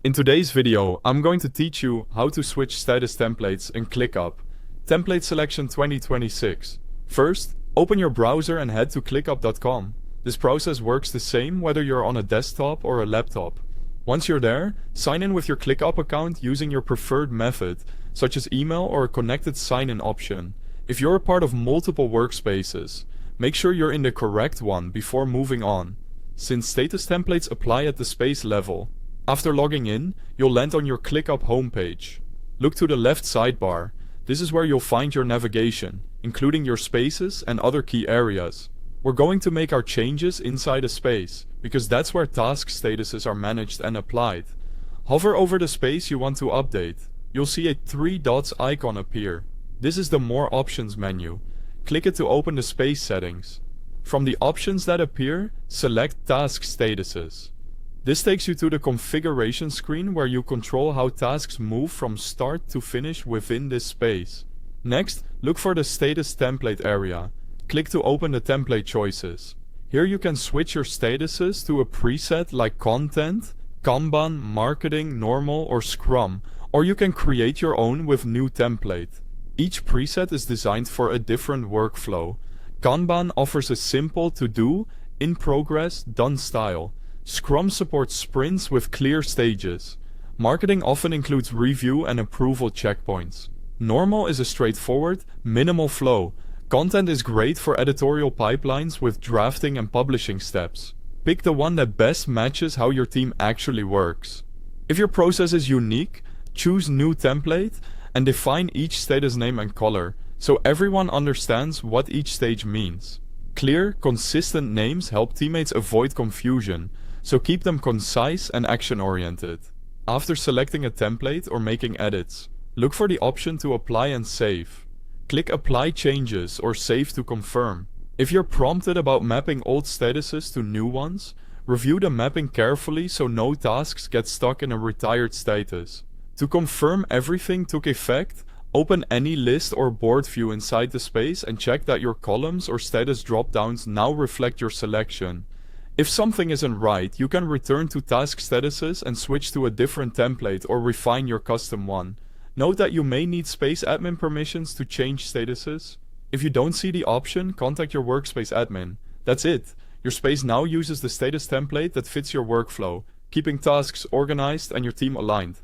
In today's video, I'm going to teach you how to switch status templates in ClickUp. Template selection 2026. First, open your browser and head to clickup.com. This process works the same whether you're on a desktop or a laptop. Once you're there, sign in with your ClickUp account using your preferred method, such as email or a connected sign-in option. If you're a part of multiple workspaces, make sure you're in the correct one before moving on, since status templates apply at the space level. After logging in, you'll land on your ClickUp homepage. Look to the left sidebar. This is where you'll find your navigation, including your spaces and other key areas. We're going to make our changes inside a space, because that's where task statuses are managed and applied. Hover over the space you want to update. You'll see a 3 dots icon appear. This is the More Options menu. Click it to open the space settings. From the options that appear, select Task Statuses. This takes you to the configuration screen where you control how tasks move from start to finish within this space. Next, look for the Status Template area. Click to open the template choices. Here you can switch your statuses to a preset like Content, Kanban, Marketing, Normal or Scrum, or you can create your own with New Template. Each preset is designed for a different workflow. Kanban offers a simple to-do, in-progress, done style. Scrum supports sprints with clear stages. Marketing often includes review and approval checkpoints. Normal is a straightforward, minimal flow. Content is great for editorial pipelines with drafting and publishing steps. Pick the one that best matches how your team actually works. If your process is unique, choose New Template and define each status name and color, so everyone understands what each stage means. Clear, consistent names help teammates avoid confusion, so keep them concise and action-oriented. After selecting a template or making edits, look for the option to apply and save. Click Apply Changes or Save to confirm. If you're prompted about mapping old statuses to new ones, review the mapping carefully so no tasks get stuck in a retired status. To confirm everything took effect, open any list or board view inside the space and check that your columns or status drop-downs now reflect your selection. If something isn't right, you can return to task statuses and switch to a different template or refine your custom one. Note that you may need space admin permissions to change statuses. If you don't see the option, contact your workspace admin. That's it. Your space now uses the status template that fits your workflow, keeping tasks organized and your team aligned.